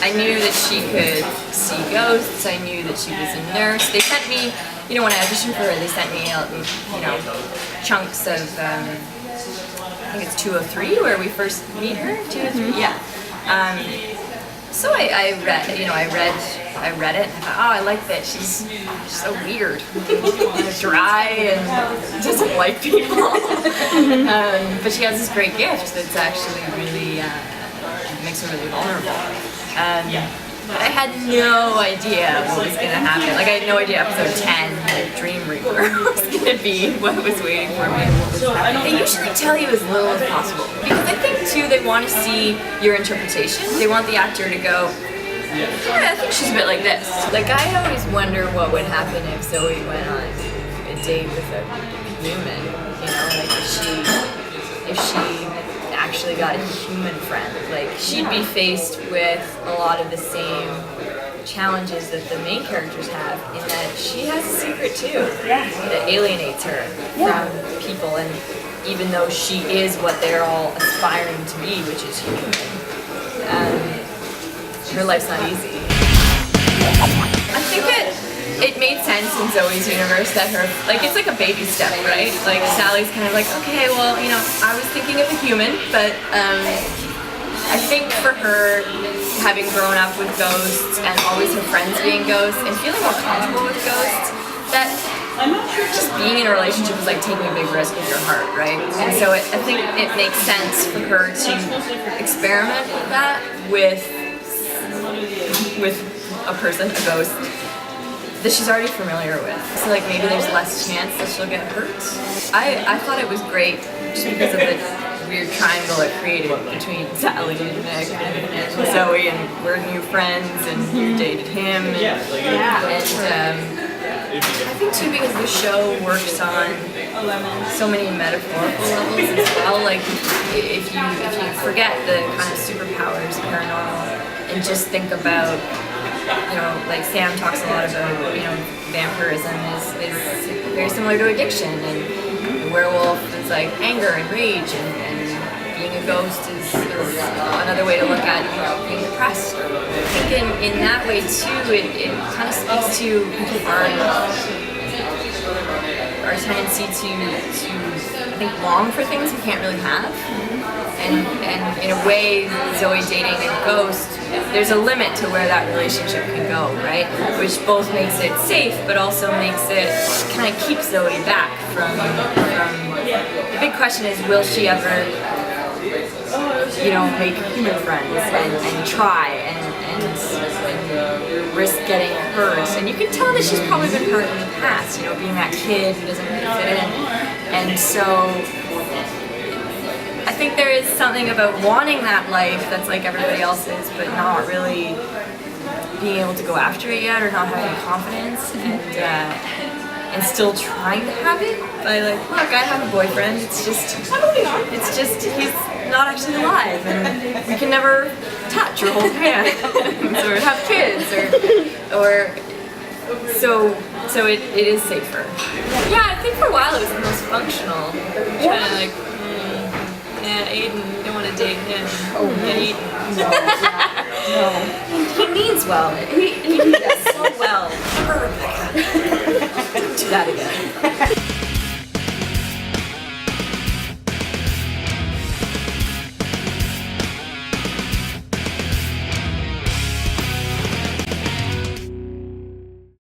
I knew that she could see ghosts. I knew that she was a nurse. They sent me, when I auditioned for her, they sent me, chunks of, I think it's 203 where we first meet her. 203, yeah. So I read it, and I thought, oh, I like that. She's so weird, dry, and doesn't like people. But she has this great gift that's actually really makes her really vulnerable. But I had no idea what was going to happen. Like, I had no idea episode 10, the Dream Reaper, was going to be what was waiting for me. They usually tell you as little as possible. Because I think, too, they want to see your interpretation. They want the actor to go, yeah, I think she's a bit like this. Like, I always wonder what would happen if Zoe went on a date with a human. Like, if she actually got a human friend. Like, she'd be faced with a lot of the same challenges that the main characters have, in that she has a secret too that alienates her from people, and even though she is what they're all aspiring to be, which is human, her life's not easy. I think it made sense in Zoe's universe that it's like a baby step, right? Like, Sally's kind of like, okay, well, I was thinking of a human, but I think for her, having grown up with ghosts and always her friends being ghosts and feeling more comfortable with ghosts, that just being in a relationship is like taking a big risk with your heart, right? And so I think it makes sense for her to experiment with that with a person, a ghost, that she's already familiar with. So like maybe there's less chance that she'll get hurt. I thought it was great just because of the weird triangle it created between Sally and Nick and Zoe, and we're new friends and you dated him. And I think too, because the show works on so many metaphorical levels as well. Like if you forget the kind of superpowers paranormal and just think about, like Sam talks a lot about, vampirism is very similar to addiction, and the werewolf is like anger and rage, and being a ghost is another way to look at, being depressed. I think in that way too, it kind of speaks to our tendency to I think long for things we can't really have. And in a way, Zoe dating a ghost, there's a limit to where that relationship can go, right? Which both makes it safe, but also makes it kind of keeps Zoe back from the big question is, will she ever, make human friends and try and risk getting hurt? And you can tell that she's probably been hurt in the past, being that kid who doesn't really fit in. And so I think there is something about wanting that life that's like everybody else's, but not really being able to go after it yet, or not having confidence, and still trying to have it by like, look, I have a boyfriend. It's just he's not actually alive, and we can never touch or hold hands or have kids, or so it is safer. Yeah, I think for a while it was the most functional. Trying to like. Yeah, Aiden, you don't want to date him. Oh, get Aiden. No. He means well. He does so well. Never Rebecca. Don't do that again.